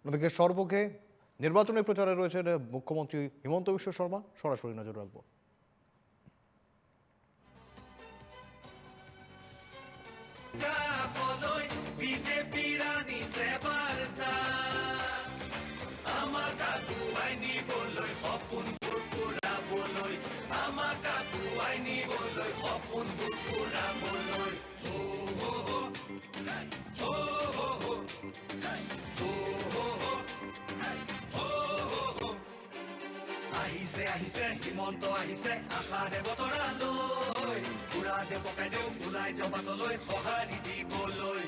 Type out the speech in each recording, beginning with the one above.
অন্যদিকে সৰ্বকে নিৰ্বাচনী প্ৰচাৰে ৰয়েছেন মুখ্যমন্ত্ৰী হিমন্ত বিশ্ব শৰ্মা। সৰাসৰি নজৰ ৰাখবো। আহিছে হিমন্ত আহিছে আশাৰে বতৰালৈ পুৰা দে পকাই দেও ওলাই যাবাতলৈ সঁহাৰি দিবলৈ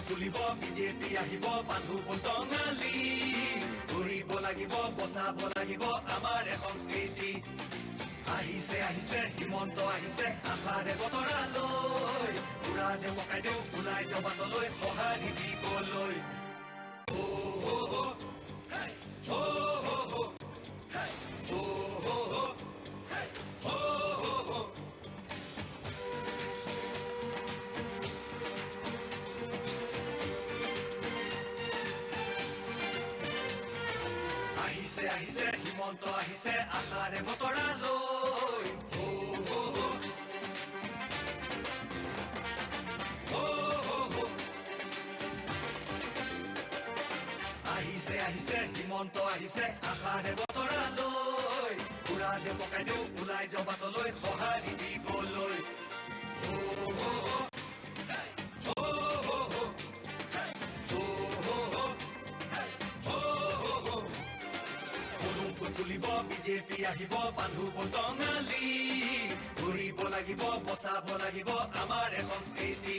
তুলিব বিজেপি আহিব বান্ধু টঙালি কৰিব লাগিব বচাব লাগিব আমাৰ সংস্কৃতি আহিছে আহিছে হিমন্ত আহিছে আশাৰে বতৰালৈ পুৰা দে পকাই দেও ওলাই যাবাতলৈ সঁহাৰি দিবলৈ আহিছে হিমন্ত আহিছে আশাৰে বতৰালৈ আহিছে হিমন্ত আহিছে আশাৰে বতৰালৈ পুৰা দে পকাই দেও ওলাই যাবাতলৈ সঁহাৰি দিবলৈ তুলিব বিজেপি আহিব বান্ধু টঙালি ঘূৰিব লাগিব বচাব লাগিব আমাৰ সংস্কৃতি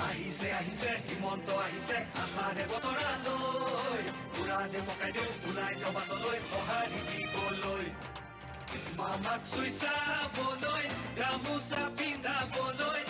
আহিছে আহিছে হিমন্ত আহিছে আশাৰে বতৰালৈ পুৰা দে পকাই দেও ওলাই যাবাতলৈ সঁহাৰি দিবলৈ মামাক চুই চাবলৈ গামোচা পিন্ধাবলৈ